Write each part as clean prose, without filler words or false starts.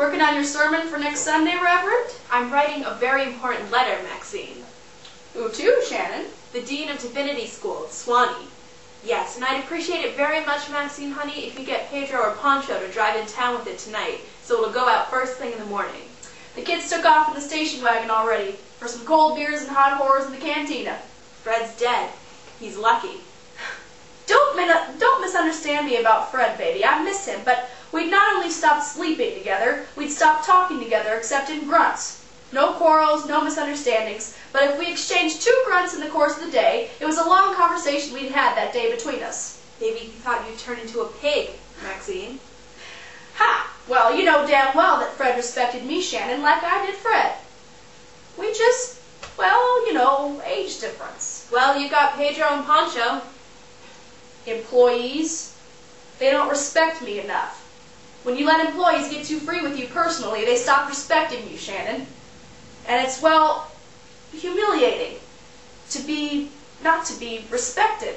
Working on your sermon for next Sunday, Reverend? I'm writing a very important letter, Maxine. Who to, Shannon? The Dean of Divinity School, Swanee. Yes, and I'd appreciate it very much, Maxine, honey, if you get Pedro or Poncho to drive in town with it tonight, so it'll go out first thing in the morning. The kids took off in the station wagon already, for some cold beers and hot horrors in the cantina. Fred's dead. He's lucky. Don't misunderstand me about Fred, baby. I miss him, but we'd not only stopped sleeping together, we'd stopped talking together except in grunts. No quarrels, no misunderstandings, but if we exchanged 2 grunts in the course of the day, it was a long conversation we'd had that day between us. Maybe he thought you'd turn into a pig, Maxine. Ha! Well, you know damn well that Fred respected me, Shannon, like I did Fred. We just, well, you know, age difference. Well, you got Pedro and Poncho. Employees, they don't respect me enough. When you let employees get too free with you personally, they stop respecting you, Shannon. And it's, well, humiliating not to be respected.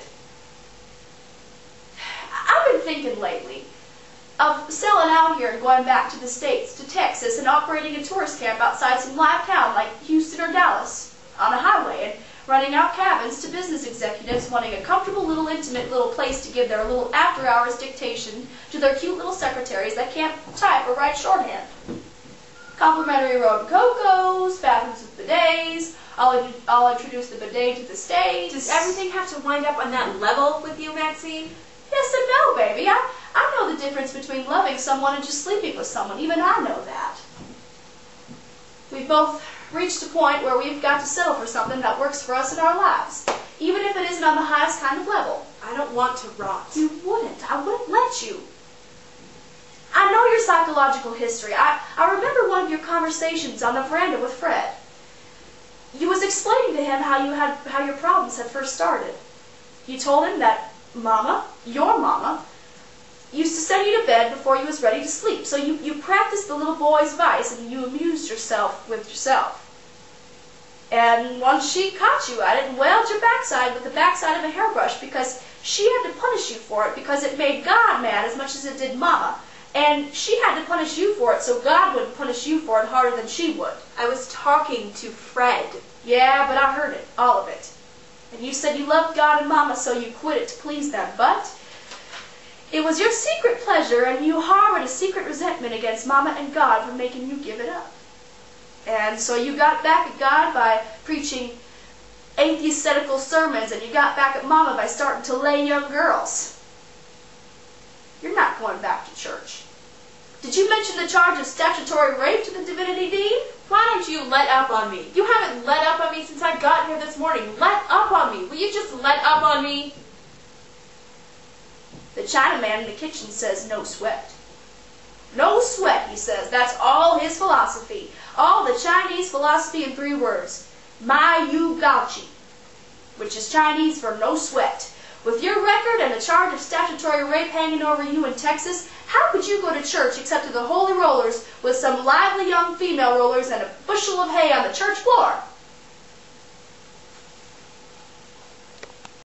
I've been thinking lately of selling out here and going back to the States, to Texas, and operating a tourist camp outside some live town like Houston or Dallas on a highway, and running out cabins to business executives wanting a comfortable little intimate little place to give their little after-hours dictation to their cute little secretaries that can't type or write shorthand. Complimentary road cocos, bathrooms with bidets. I'll introduce the bidet to the stage. Does everything have to wind up on that level with you, Maxine? Yes and no, baby. I know the difference between loving someone and just sleeping with someone. Even I know that. We've both reached a point where we've got to settle for something that works for us in our lives, even if it isn't on the highest kind of level. I don't want to rot. You wouldn't. I wouldn't let you. I know your psychological history. I remember one of your conversations on the veranda with Fred. You was explaining to him how your problems had first started. You told him that Mama, your mama, used to send you to bed before you was ready to sleep. So you practiced the little boy's vice and you amused yourself with yourself. And once she caught you at it and wailed your backside with the backside of a hairbrush because she had to punish you for it because it made God mad as much as it did Mama. And she had to punish you for it so God wouldn't punish you for it harder than she would. I was talking to Fred. Yeah, but I heard it, all of it. And you said you loved God and Mama, so you quit it to please them. But it was your secret pleasure, and you harbored a secret resentment against Mama and God for making you give it up. And so you got back at God by preaching atheistetical sermons, and you got back at Mama by starting to lay young girls. You're not going back to church. Did you mention the charge of statutory rape to the divinity dean? Why don't you let up on me? You haven't let up on me since I got here this morning. Let up on me. Will you just let up on me? The Chinaman in the kitchen says no sweat. No sweat, he says. That's all his philosophy. All the Chinese philosophy in 3 words. Mai yu gaoqi, which is Chinese for no sweat. With your record and the charge of statutory rape hanging over you in Texas, how could you go to church except to the holy rollers with some lively young female rollers and a bushel of hay on the church floor?